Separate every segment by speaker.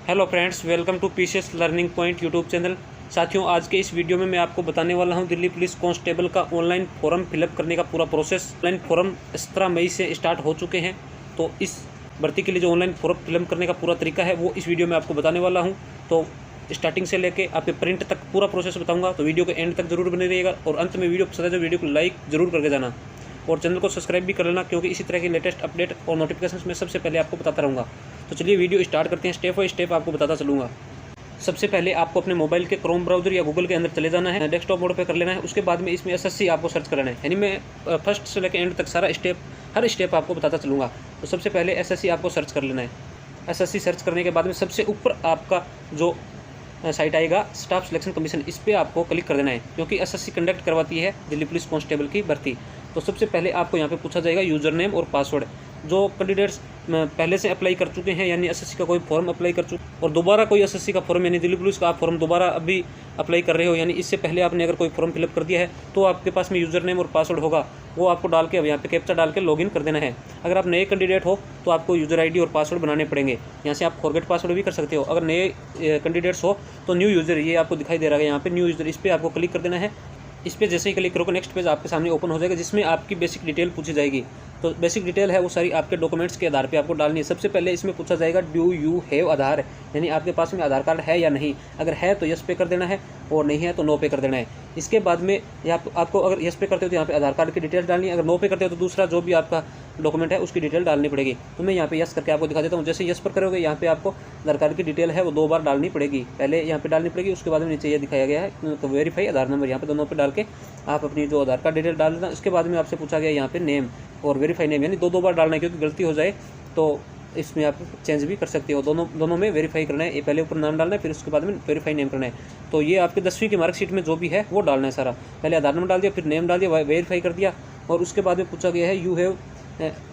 Speaker 1: Hello friends, welcome to PCS learning point YouTube channel. साथियों, आज के इस वीडियो में मैं आपको बताने वाला हूं दिल्ली पुलिस कांस्टेबल का ऑनलाइन फॉर्म फिलअप करने का पूरा प्रोसेस। ऑनलाइन फॉर्म 17 मई से स्टार्ट हो चुके हैं, तो इस भर्ती के लिए जो ऑनलाइन फॉर्म फिलअप करने का पूरा तरीका है वो इस वीडियो में आपको बताने वाला हूँ। तो स्टार्टिंग से लेके आपके प्रिंट तक पूरा प्रोसेस बताऊँगा, तो वीडियो के एंड तक जरूर बने रहिएगा। और अंत में वीडियो पसंद है तो वीडियो को लाइक जरूर करके जाना और चैनल को सब्सक्राइब भी कर लेना, क्योंकि इसी तरह की लेटेस्ट अपडेट और नोटिफिकेशंस मैं सबसे पहले आपको बताता रहूँगा। तो चलिए वीडियो स्टार्ट करते हैं, स्टेप बाय स्टेप आपको बताता चलूँगा। सबसे पहले आपको अपने मोबाइल के क्रोम ब्राउजर या गूगल के अंदर चले जाना है, डेस्कटॉप मोड पे कर लेना है। उसके बाद में इसमें एसएससी आपको सर्च करना है, यानी मैं फर्स्ट से लेकर एंड तक सारा हर स्टेप आपको बताता चलूँगा। तो सबसे पहले एसएससी आपको सर्च कर लेना है। एसएससी सर्च करने के बाद में सबसे ऊपर आपका जो साइट आएगा स्टाफ सिलेक्शन कमीशन, इस पर आपको क्लिक कर देना है, क्योंकि एसएससी कंडक्ट करवाती है दिल्ली पुलिस कांस्टेबल की भर्ती। तो सबसे पहले आपको यहाँ पे पूछा जाएगा यूज़र नेम और पासवर्ड। जो कैंडिडेट्स पहले से अप्लाई कर चुके हैं, यानी एसएससी का कोई फॉर्म अप्लाई कर चुके और दोबारा कोई एसएससी का फॉर्म यानी दिल्ली पुलिस का आप फॉर्म दोबारा अभी अप्लाई कर रहे हो, यानी इससे पहले आपने अगर कोई फॉर्म फिलअप कर दिया है तो आपके पास में यूज़र नेम और पासवर्ड होगा, वो आपको डाल के अब यहाँ पे कैप्चा डाल के लॉगिन कर देना है। अगर आप नए कैंडिडेट हो तो आपको यूज़र आईडी और पासवर्ड बनाने पड़ेंगे। यहाँ से आप फॉरगेट पासवर्ड भी कर सकते हो। अगर नए कैंडिडेट्स हो तो न्यू यूज़र, ये आपको दिखाई दे रहा है यहाँ पे न्यू यूज़र, इस पर आपको क्लिक कर देना है। इस पर जैसे ही क्लिक करोगे नेक्स्ट पेज आपके सामने ओपन हो जाएगा, जिसमें आपकी बेसिक डिटेल पूछी जाएगी। तो बेसिक डिटेल है वो सारी आपके डॉक्यूमेंट्स के आधार पे आपको डालनी है। सबसे पहले इसमें पूछा जाएगा डू यू हैव आधार, यानी आपके पास में आधार कार्ड है या नहीं। अगर है तो यस पे कर देना है, और नहीं है तो नो पे कर देना है। इसके बाद में आपको अगर यस पे करते हो तो यहाँ पे आधार कार्ड की डिटेल डालनी है, अगर नो पे करते हो तो दूसरा जो भी आपका डॉक्यूमेंट है उसकी डिटेल डालनी पड़ेगी। तो मैं यहाँ पे यस करके आपको दिखा देता हूँ। जैसे यस पर करोगे यहाँ पे आपको आधार कार्ड की डिटेल है वो 2 बार डालनी पड़ेगी। पहले यहाँ पे डालनी पड़ेगी, उसके बाद में नीचे ये दिखाया गया है तो वेरीफाई आधार नंबर, यहाँ पे दोनों पे डाल के आप अपनी जो आधार कार्ड डिटेल डाल देना। उसके बाद में आपसे पूछा गया यहाँ पे नेम और वेरीफाई नेम, यानी 2 बार डालना है, क्योंकि गलती हो जाए तो इसमें आप चेंज भी कर सकते हो। दोनों में वेरीफाई करना है, ये पहले ऊपर नाम डालना है, फिर उसके बाद में वेरीफाई नेम करना है। तो ये आपके 10वीं की मार्कशीट में जो भी है वो डालना है सारा। पहले आधार नंबर डाल दिया, फिर नेम डाल दिया, वेरीफाई कर दिया। और उसके बाद में पूछा गया है you have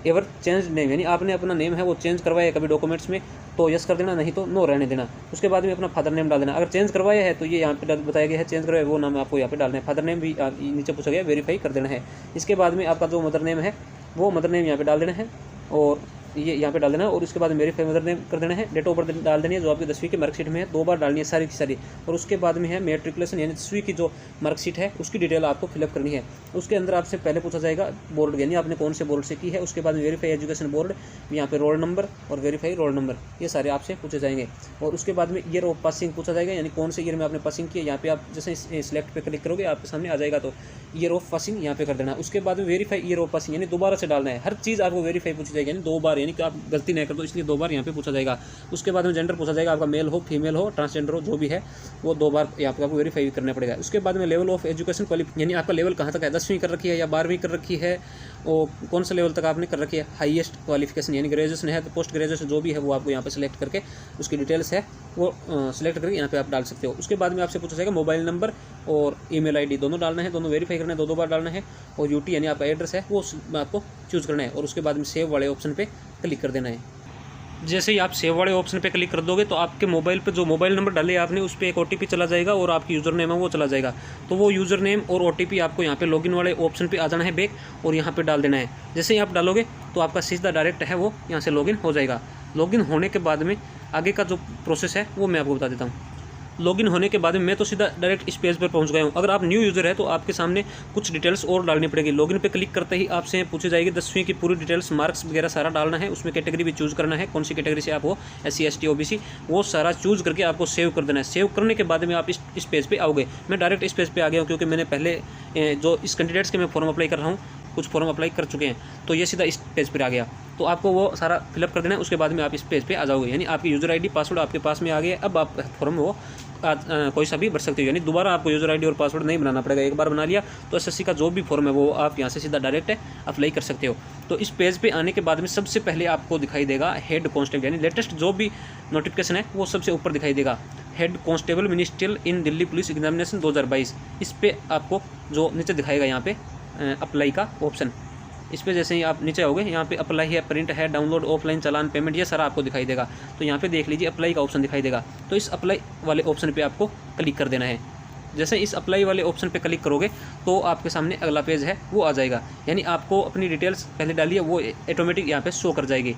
Speaker 1: ever change name, यानी आपने अपना नेम है वो चेंज करवाया है कभी डॉक्यूमेंट्स में तो यस कर देना, नहीं तो नो रहने देना। उसके बाद में अपना फादर नेम डाल देना। अगर चेंज करवाया है तो ये यहाँ पे बताया गया है चेंज करवाया वो नाम आपको यहाँ पे डालना है। फादर नेम भी नीचे पूछा गया वेरीफाई कर देना है। इसके बाद में आपका जो मदर नेम है वो मदर नेम यहाँ पे डाल देना है, और ये यहाँ पे डाल देना है। और उसके बाद वेरीफाई मदर नेम कर देना है। डेट ऑफ बर्थ डाल देनी है जो आपकी 10वीं की मार्कशीट में है, 2 बार डालनी है सारी की सारी। और उसके बाद में है मैट्रिकुलेशन, यानी 10वीं की जो मार्कशीट है उसकी डिटेल आपको फिलअप करनी है। उसके अंदर आपसे पहले पूछा जाएगा बोर्ड, यानी आपने कौन से बोर्ड से की है। उसके बाद वेरीफाई एजुकेशन बोर्ड, यहाँ पे रोल नंबर और वेरीफाई रोल नंबर, ये सारे आपसे पूछे जाएंगे। और उसके बाद में ईयर ऑफ पासिंग पूछा जाएगा, यानी कौन से ईयर में आपने पासिंग की है। यहाँ पे आप जैसे सिलेक्ट पे क्लिक करोगे आपके सामने आ जाएगा, तो ईयर ऑफ पासिंग यहाँ पे कर देना है। उसके बाद में वेरीफाई ईयर ऑफ पासिंग, यानी दोबारा से डालना है। हर चीज़ आपको वेरीफाई पूछी जाएगी, यानी 2 बार, यानी कि आप गलती नहीं कर दो इसलिए 2 बार यहाँ पे पूछा जाएगा। उसके बाद में जेंडर पूछा जाएगा, आपका मेल हो फीमेल हो ट्रांसजेंडर हो जो भी है वो 2 बार यहाँ पे आपको वेरीफाई करना पड़ेगा। उसके बाद में लेवल ऑफ एजुकेशन क्वालिफिकेशन, यानी आपका लेवल कहाँ तक है, 10वीं कर रखी है या 12वीं कर रखी है, और कौन सा लेवल तक आपने कर रखी है। हाईएस्ट क्वालिफिकेशन यानी ग्रेजुएशन है तो पोस्ट ग्रेजुएशन जो भी है वो आपको यहाँ पे सिलेक्ट करके उसकी डिटेल्स है वो सिलेक्ट करके यहाँ पे आप डाल सकते हो। उसके बाद में आपसे पूछा जाएगा मोबाइल नंबर और ईमेल आईडी दोनों डालना है, दोनों वेरीफाई करना है, 2 बार डालना है। और यूटी यानी आपका एड्रेस है वो आपको चूज़ करना है, और उसके बाद में सेव वाले ऑप्शन पे क्लिक कर देना है। जैसे ही आप सेव वाले ऑप्शन पे क्लिक कर दोगे तो आपके मोबाइल पे जो मोबाइल नंबर डाले आपने उस पर एक ओटीपी चला जाएगा और आपकी यूज़र नेम है वो चला जाएगा। तो वो यूज़र नेम और ओटीपी आपको यहाँ पे लॉगिन वाले ऑप्शन पे आ जाना है बैक, और यहाँ पे डाल देना है। जैसे ही आप डालोगे तो आपका सीधा डायरेक्ट है वो यहाँ से लॉगिन हो जाएगा। लॉगिन होने के बाद में आगे का जो प्रोसेस है वो मैं आपको बता देता हूँ। लॉगिन होने के बाद में मैं तो सीधा डायरेक्ट इस पेज पर पहुंच गया हूं। अगर आप न्यू यूज़र है तो आपके सामने कुछ डिटेल्स और डालनी पड़ेगी। लॉगिन पे क्लिक करते ही आपसे पूछी जाएगी 10वीं की पूरी डिटेल्स, मार्क्स वगैरह सारा डालना है। उसमें कैटेगरी भी चूज़ करना है, कौन सी कैटेगरी से आप हो, SC ST OBC, वो सारा चूज़ करके आपको सेव कर देना है। सेव करने के बाद में आप इस पेज पर आओगे। मैं डायरेक्ट इस पेज पर आ गया हूँ, क्योंकि मैंने पहले जो इस कैंडिडेट्स के मैं फॉर्म अप्लाई कर रहा हूँ, कुछ फॉर्म अप्लाई कर चुके हैं, तो ये सीधा इस पेज पर आ गया। तो आपको वो सारा फिलअप कर देना है। उसके बाद में आप इस पेज पे आ जाओगे, यानी आपकी यूज़र आईडी पासवर्ड आपके पास में आ गया। अब आप फॉर्म वो कोई सा भी भर सकते हो, यानी दोबारा आपको यूज़र आईडी और पासवर्ड नहीं बनाना पड़ेगा। एक बार बना लिया तो एसएससी का जो भी फॉर्म है वो आप यहाँ से सीधा डायरेक्ट अप्लाई कर सकते हो। तो इस पेज पे आने के बाद में सबसे पहले आपको दिखाई देगा हेड कांस्टेबल, यानी लेटेस्ट जो भी नोटिफिकेशन है वो सबसे ऊपर दिखाई देगा। हेड कांस्टेबल मिनिस्ट्रियल इन दिल्ली पुलिस एग्जामिनेशन 2022, इस पर आपको जो नीचे दिखाएगा यहाँ पे अप्लाई का ऑप्शन, इस पर जैसे ही आप नीचे आओगे यहाँ पे अप्लाई है, प्रिंट है, डाउनलोड, ऑफलाइन चालान, पेमेंट, ये सारा आपको दिखाई देगा। तो यहाँ पे देख लीजिए अप्लाई का ऑप्शन दिखाई देगा। तो इस अप्लाई वाले ऑप्शन पे आपको क्लिक कर देना है। जैसे इस अप्लाई वाले ऑप्शन पे क्लिक करोगे तो आपके सामने अगला पेज है वो आ जाएगा, यानी आपको अपनी डिटेल्स पहले डाली है वो ऑटोमेटिक यहाँ पे शो कर जाएगी,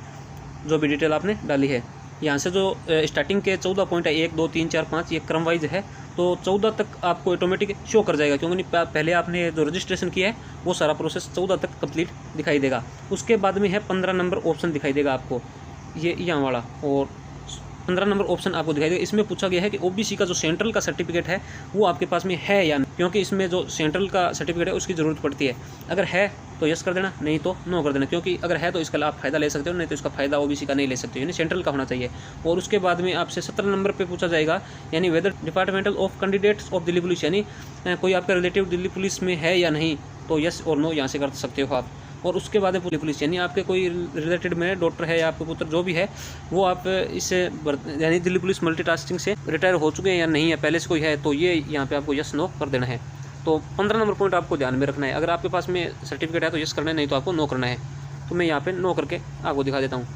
Speaker 1: जो भी डिटेल आपने डाली है। यहाँ से जो स्टार्टिंग के 14 पॉइंट है 1 2 3 4 5 ये क्रम वाइज है, तो 14 तक आपको ऑटोमेटिक शो कर जाएगा, क्योंकि पहले आपने जो रजिस्ट्रेशन किया है वो सारा प्रोसेस 14 तक कंप्लीट दिखाई देगा। उसके बाद में है 15 नंबर ऑप्शन दिखाई देगा आपको, ये यहाँ वाला, और 15 नंबर ऑप्शन आपको दिखाई देगा। इसमें पूछा गया है कि ओबीसी का जो सेंट्रल का सर्टिफिकेट है वो आपके पास में है या नहीं, क्योंकि इसमें जो सेंट्रल का सर्टिफिकेट है उसकी ज़रूरत पड़ती है। अगर है तो यस कर देना, नहीं तो नो कर देना, क्योंकि अगर है तो इसका आप फ़ायदा ले सकते हो, नहीं तो इसका फ़ायदा ओबीसी का नहीं ले सकते हो, यानी सेंट्रल का होना चाहिए। और उसके बाद में आपसे 17 नंबर पे पूछा जाएगा, यानी whether departmental of candidates of Delhi police, यानी कोई आपका रिलेटिव दिल्ली पुलिस में है या नहीं, तो यस और नो यहाँ से कर सकते हो आप। और उसके बाद दिल्ली पुलिस, यानी आपके कोई रिलेटेड में डॉक्टर है या आपके पुत्र जो भी है वो आप इससे यानी दिल्ली पुलिस मल्टीटास्किंग से रिटायर हो चुके हैं या नहीं है, पहले से कोई है, तो ये यहाँ पे आपको यस नो कर देना है। तो 15 नंबर पॉइंट आपको ध्यान में रखना है। अगर आपके पास में सर्टिफिकेट है तो यस करना है, नहीं तो आपको नो करना है। तो मैं यहाँ पे नो करके आपको दिखा देता हूँ।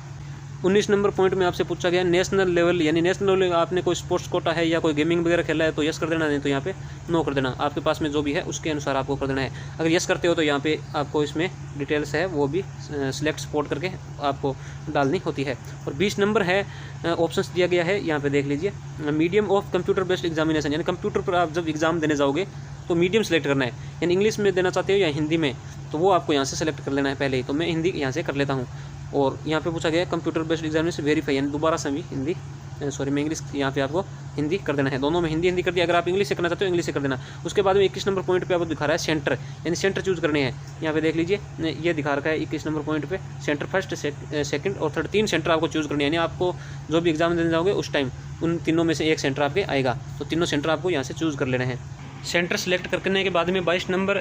Speaker 1: 19 नंबर पॉइंट में आपसे पूछा गया नेशनल लेवल, यानी नेशनल लेवल आपने कोई स्पोर्ट्स कोटा है या कोई गेमिंग वगैरह खेला है तो यस कर देना, नहीं तो यहाँ पे नो कर देना। आपके पास में जो भी है उसके अनुसार आपको कर देना है। अगर यस करते हो तो यहाँ पे आपको इसमें डिटेल्स है वो भी सिलेक्ट स्पोर्ट करके आपको डालनी होती है। और 20 नंबर है ऑप्शंस दिया गया है, यहाँ पे देख लीजिए, medium of computer based examination, यानी कंप्यूटर पर आप जब एग्जाम देने जाओगे तो मीडियम सेलेक्ट करना है, यानी इंग्लिश में देना चाहते हो या हिंदी में, तो वो आपको यहाँ से सेलेक्ट कर लेना है पहले ही। तो मैं हिंदी यहाँ से कर लेता हूँ। और यहाँ पे पूछा गया है कंप्यूटर बेस्ड एग्जामिनेशन वेरीफाई, यानी दोबारा से भी हिंदी मैं इंग्लिश, यहाँ पे आपको हिंदी कर देना है। दोनों में हिंदी कर दिया। अगर आप इंग्लिश से करना चाहते हो इंग्लिश से कर देना। उसके बाद में 21 नंबर पॉइंट पे आपको दिखा रहा है सेंटर, यानी सेंटर चूज करने हैं। यहाँ पे देख लीजिए, ये दिखा रखा है 21 नंबर पॉइंट पे सेंटर, फर्स्ट सेकंड और थर्ड, 3 सेंटर आपको चूज करने हैं। यानी आपको जो भी एग्जाम देने जाओगे उस टाइम उन तीनों में से एक सेंटर आपके आएगा, तो तीनों सेंटर आपको यहाँ से चूज कर लेना है। सेंटर सेलेक्ट करने के बाद में 22 नंबर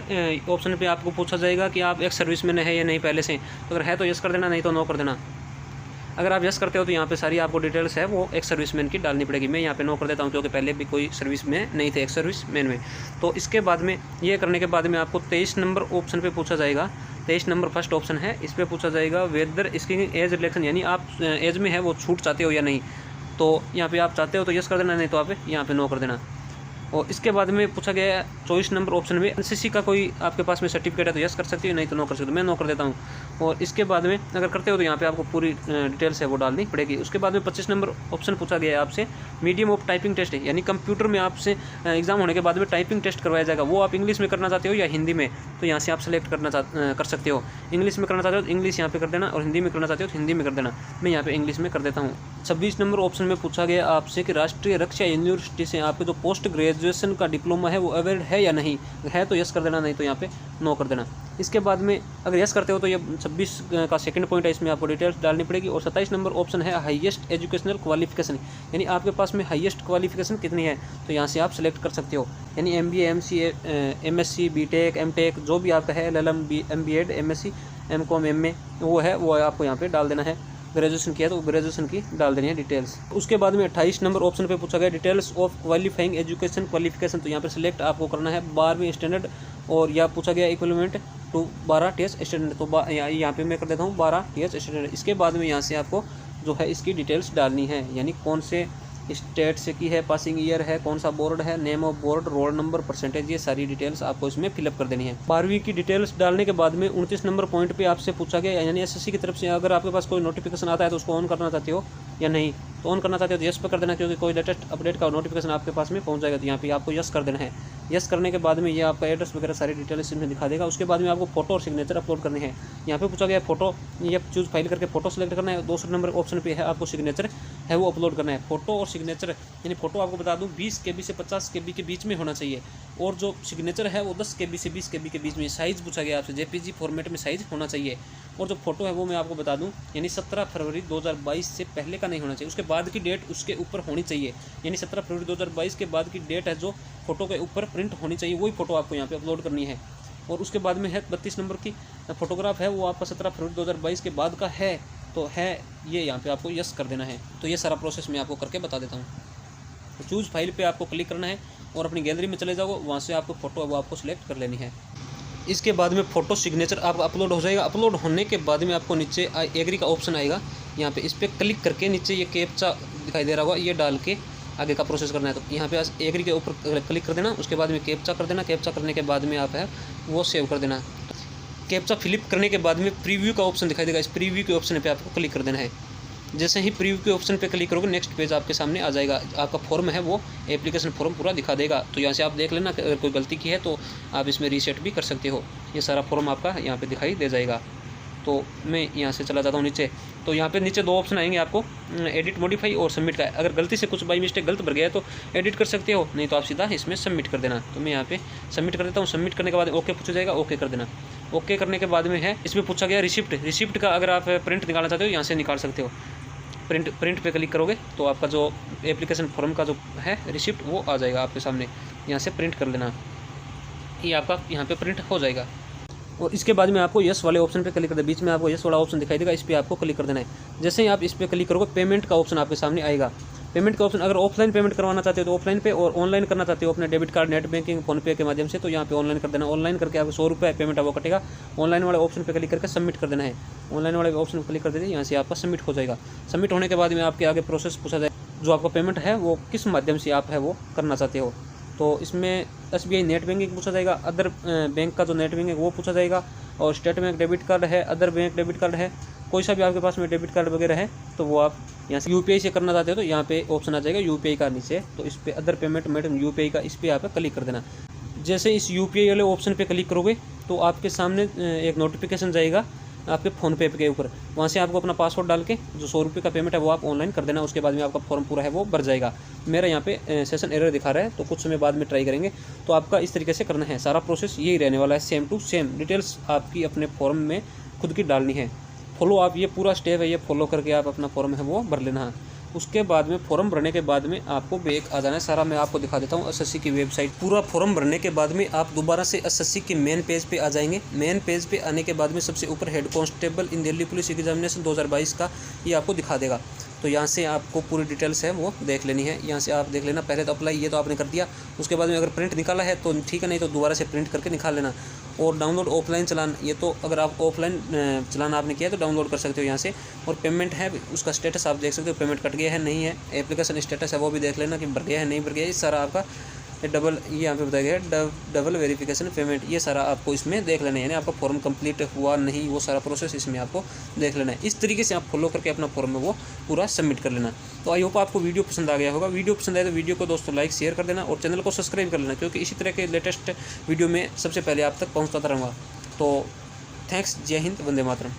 Speaker 1: ऑप्शन पे आपको पूछा जाएगा कि आप एक सर्विसमैन है या नहीं पहले से, तो अगर है तो यस कर देना, नहीं तो नो कर देना। अगर आप यस करते हो तो यहाँ पे सारी आपको डिटेल्स है वो एक सर्विसमैन की डालनी पड़ेगी। मैं यहाँ पे नो कर देता हूँ, क्योंकि पहले भी कोई सर्विस में नहीं थे एक सर्विसमैन में। तो इसके बाद में ये करने के बाद में आपको 23 नंबर ऑप्शन पे पूछा जाएगा। 23 नंबर फर्स्ट ऑप्शन है, इस पर पूछा जाएगा वेदर इसकी एज रिलेक्शन, यानी आप एज में है वो छूट चाहते हो या नहीं। तो यहाँ पे आप चाहते हो तो यस कर देना, नहीं तो आप यहाँ पे नो कर देना। और इसके बाद में पूछा गया है 24 नंबर ऑप्शन में एनसीसी का कोई आपके पास में सर्टिफिकेट है तो यस कर सकती हो, नहीं तो नो कर सकते हो। मैं नो कर देता हूँ। और इसके बाद में अगर करते हो तो यहाँ पे आपको पूरी डिटेल्स है वो डालनी पड़ेगी। उसके बाद में 25 नंबर ऑप्शन पूछा गया है आपसे मीडियम ऑफ टाइपिंग टेस्ट है, यानी कंप्यूटर में आपसे एग्जाम होने के बाद में टाइपिंग टेस्ट करवाया जाएगा। वो आप इंग्लिश में करना चाहते हो या हिंदी में, तो यहाँ से आप सेलेक्ट कर सकते हो। इंग्लिश में करना चाहते हो तो इंग्लिश यहाँ पे कर देना, और हिंदी में करना चाहते हो तो हिंदी में कर देना। मैं यहाँ पे इंग्लिश में कर देता हूँ। 26 नंबर ऑप्शन में पूछा गया आपसे कि राष्ट्रीय रक्षा यूनिवर्सिटी से आपके जो पोस्ट ग्रेजुएशन का डिप्लोमा है वो अवेयर्ड है या नहीं, है तो यस कर देना, नहीं तो यहाँ पे नो कर देना। इसके बाद में अगर यस करते हो तो ये 26 का सेकंड पॉइंट है, इसमें आपको डिटेल्स डालनी पड़ेगी। और 27 नंबर ऑप्शन है हाईएस्ट एजुकेशनल क्वालिफिकेशन, यानी आपके पास में हाईएस्ट क्वालिफिकेशन कितनी है, तो यहाँ से आप सेलेक्ट कर सकते हो। यानी MBA MCA MSc BTech MTech जो भी आपका है, LLM MBEd MSc MCOM MA वो है, वो आपको यहाँ पे डाल देना है। ग्रेजुएशन किया तो ग्रेजुएशन की डाल देनी है डिटेल्स। उसके बाद में 28 नंबर ऑप्शन पे पूछा गया details of qualifying education qualification, तो यहाँ पे सिलेक्ट आपको करना है 12वीं स्टैंडर्ड, और या पूछा गया इक्विवेलेंट टू 12 TH स्टैंडर्ड, तो यहाँ पे मैं कर देता हूँ 12 TH स्टैंडर्ड। इसके बाद में यहाँ से आपको जो है इसकी डिटेल्स डालनी है, यानी कौन से स्टेट से की है, पासिंग ईयर है, कौन सा बोर्ड है, name of board, roll number, percentage, ये सारी डिटेल्स आपको इसमें फिलअप कर देनी है। 12वीं की डिटेल्स डालने के बाद में 29 नंबर पॉइंट पे आपसे पूछा गया, यानी SSC की तरफ से अगर आपके पास कोई नोटिफिकेशन आता है तो उसको ऑन करना चाहते हो या नहीं, तो ऑन करना चाहते हो तो यस पर कर देना, क्योंकि कोई लेटेस्ट अपडेट का नोटिफिकेशन आपके पास में पहुंच जाएगा, तो यहाँ पे आपको यस कर देना है। यस करने के बाद में ये आपका एड्रेस वगैरह सारी डिटेल्स इसमें दिखा देगा। उसके बाद में आपको फोटो और सिग्नेचर अपलोड करने हैं। यहाँ पे पूछा गया फोटो, ये चूज फाइल करके फोटो सेलेक्ट करना है। 200 नंबर ऑप्शन पे है आपको सिग्नेचर है वो अपलोड करना है। फोटो और सिग्नेचर, यानी फोटो आपको बता दूं 20 KB से 50 KB के बीच में होना चाहिए, और जो सिग्नेचर है वो 10 KB से 20 KB के बीच में। साइज़ पूछा गया आपसे JPG फॉर्मेट में साइज़ होना चाहिए। और जो फोटो है वो मैं आपको बता दूं, यानी 17 फरवरी 2022 से पहले का नहीं होना चाहिए, उसके बाद की डेट उसके ऊपर होनी चाहिए। यानी 17 फरवरी 2022 के बाद की डेट है जो फोटो के ऊपर प्रिंट होनी चाहिए, वही फोटो आपको यहाँ पे अपलोड करनी है। और उसके बाद में है 32 नंबर की फोटोग्राफ है, वो आपका 17 फरवरी 2022 के बाद का है, तो है ये यहाँ पे आपको यस कर देना है। तो ये सारा प्रोसेस मैं आपको करके बता देता हूँ। तो चूज़ फाइल पे आपको क्लिक करना है और अपनी गैलरी में चले जाओ, वहाँ से आपको फ़ोटो वो आपको सिलेक्ट कर लेनी है। इसके बाद में फ़ोटो सिग्नेचर आप अपलोड हो जाएगा। अपलोड होने के बाद में आपको नीचे एग्री का ऑप्शन आएगा, यहाँ पे इस पर क्लिक करके नीचे ये कैप्चा दिखाई दे रहा होगा, ये डाल के आगे का प्रोसेस करना है। तो यहाँ पे एग्री के ऊपर क्लिक कर देना, उसके बाद में कैप्चा कर देना। कैप्चा करने के बाद में आप है वो सेव कर देना। कैप्चा फिलिप करने के बाद में प्रीव्यू का ऑप्शन दिखाई देगा, इस प्रीव्यू के ऑप्शन पे आपको क्लिक कर देना है। जैसे ही प्रीव्यू के ऑप्शन पे क्लिक करोगे नेक्स्ट पेज आपके सामने आ जाएगा। आपका फॉर्म है वो एप्लीकेशन फॉर्म पूरा दिखा देगा। तो यहाँ से आप देख लेना कि अगर कोई गलती की है तो आप इसमें रीसेट भी कर सकते हो। ये सारा फॉर्म आपका यहाँ पे दिखाई दे जाएगा। तो मैं यहाँ से चला जाता हूँ नीचे। तो यहाँ पे नीचे 2 ऑप्शन आएंगे आपको, एडिट मॉडिफाई और सबमिट का। अगर गलती से कुछ बाई मिस्टेक गलत भर गया है तो एडिट कर सकते हो, नहीं तो आप सीधा इसमें सबमिट कर देना। तो मैं यहाँ पे सबमिट कर देता हूँ। सबमिट करने के बाद ओके पूछा जाएगा, ओके कर देना। ओके करने के बाद में है इसमें पूछा गया रिसिप्ट का अगर आप प्रिंट निकालना चाहते हो यहाँ से निकाल सकते हो। प्रिंट पे क्लिक करोगे तो आपका जो एप्लीकेशन फॉर्म का जो है रिसिप्ट वो आ जाएगा आपके सामने। यहाँ से प्रिंट कर लेना, ये आपका यहाँ पे प्रिंट हो जाएगा। और इसके बाद में आपको यस वाले ऑप्शन पे क्लिक कर देना। बीच में आपको यस वाला ऑप्शन दिखाई देगा, इस पर आपको क्लिक कर देना है। जैसे ही आप इस पर क्लिक करोगे पेमेंट का ऑप्शन आपके सामने आएगा। पेमेंट का ऑप्शन अगर ऑफलाइन पेमेंट करवाना चाहते हो तो ऑफलाइन पे, और ऑनलाइन करना चाहते हो अपने debit card, net banking, PhonePe के माध्यम से, तो यहाँ पे ऑनलाइन कर देना। ऑनलाइन करके आपको 100 रुपये पेमेंट वो कटेगा। ऑनलाइन वाले ऑप्शन पे क्लिक करके सबमिट कर देना है। ऑनलाइन वाले ऑप्शन पर क्लिक कर देना, यहाँ से आपका सबमिट हो जाएगा। सबमिट होने के बाद में आपके आगे प्रोसेस पूछा जाए, जो आपका पेमेंट है वो किस माध्यम से आप है वो करना चाहते हो। तो इसमें SBI नेट बैंकिंग पूछा जाएगा, अदर बैंक का जो नेट बैंकिंग वो पूछा जाएगा, और स्टेट बैंक डेबिट कार्ड है, अदर बैंक डेबिट कार्ड है, कोई सा भी आपके पास में डेबिट कार्ड वगैरह है तो वो आप यहाँ से UPI से करना चाहते हो तो यहाँ पे ऑप्शन आ जाएगा UPI का नीचे। तो इस पर अदर पेमेंट मेथड UPI का, इस पर यहाँ पे क्लिक कर देना। जैसे इस UPI वाले ऑप्शन पे क्लिक करोगे तो आपके सामने एक नोटिफिकेशन जाएगा आपके फ़ोनपे के ऊपर। वहाँ से आपको अपना पासवर्ड डाल के जो 100 रुपये का पेमेंट है वो आप ऑनलाइन कर देना। उसके बाद में आपका फॉर्म पूरा है वो भर जाएगा। मेरा यहाँ पे सेशन एरर दिखा रहा है, तो कुछ समय बाद में ट्राई करेंगे। तो आपका इस तरीके से करना है। सारा प्रोसेस यही रहने वाला है, सेम टू सेम। डिटेल्स आपकी अपने फॉर्म में खुद की डालनी है। फॉलो आप ये पूरा स्टेप है, ये फॉलो करके आप अपना फॉर्म है वो भर लेना है। उसके बाद में फॉर्म भरने के बाद में आपको बैक आ जाना है। सारा मैं आपको दिखा देता हूँ SSC की वेबसाइट। पूरा फॉर्म भरने के बाद में आप दोबारा से SSC के मेन पेज पे आ जाएंगे। मेन पेज पे आने के बाद में सबसे ऊपर हेड कांस्टेबल इन दिल्ली पुलिस एग्जामिनेशन 2022 का ये आपको दिखा देगा। तो यहाँ से आपको पूरी डिटेल्स है वो देख लेनी है। यहाँ से आप देख लेना। पहले तो अप्लाई ये तो आपने कर दिया, उसके बाद में अगर प्रिंट निकाला है तो ठीक है, नहीं तो दोबारा से प्रिंट करके निकाल लेना। और डाउनलोड ऑफलाइन चलान, ये तो अगर आप ऑफलाइन चलान आपने किया तो डाउनलोड कर सकते हो यहाँ से। और पेमेंट है उसका स्टेटस आप देख सकते हो, पेमेंट कट गया है नहीं है। एप्लीकेशन स्टेटस है वो भी देख लेना कि भर गया है नहीं भर गया है। इस सारा आपका डबल ये यहाँ पे बताया गया है डबल वेरिफिकेशन पेमेंट, ये सारा आपको इसमें देख लेना है। यानी आपका फॉर्म कंप्लीट हुआ नहीं, वो सारा प्रोसेस इसमें आपको देख लेना है। इस तरीके से आप फॉलो करके अपना फॉर्म में वो पूरा सबमिट कर लेना। तो आई होप आपको वीडियो पसंद आ गया होगा। वीडियो पसंद आए तो वीडियो को दोस्तों लाइक शेयर कर देना, और चैनल को सब्सक्राइब कर लेना, क्योंकि इसी तरह के लेटेस्ट वीडियो में सबसे पहले आप तक पहुँचाता रहूँगा। तो थैंक्स, जय हिंद, वंदे मातरम।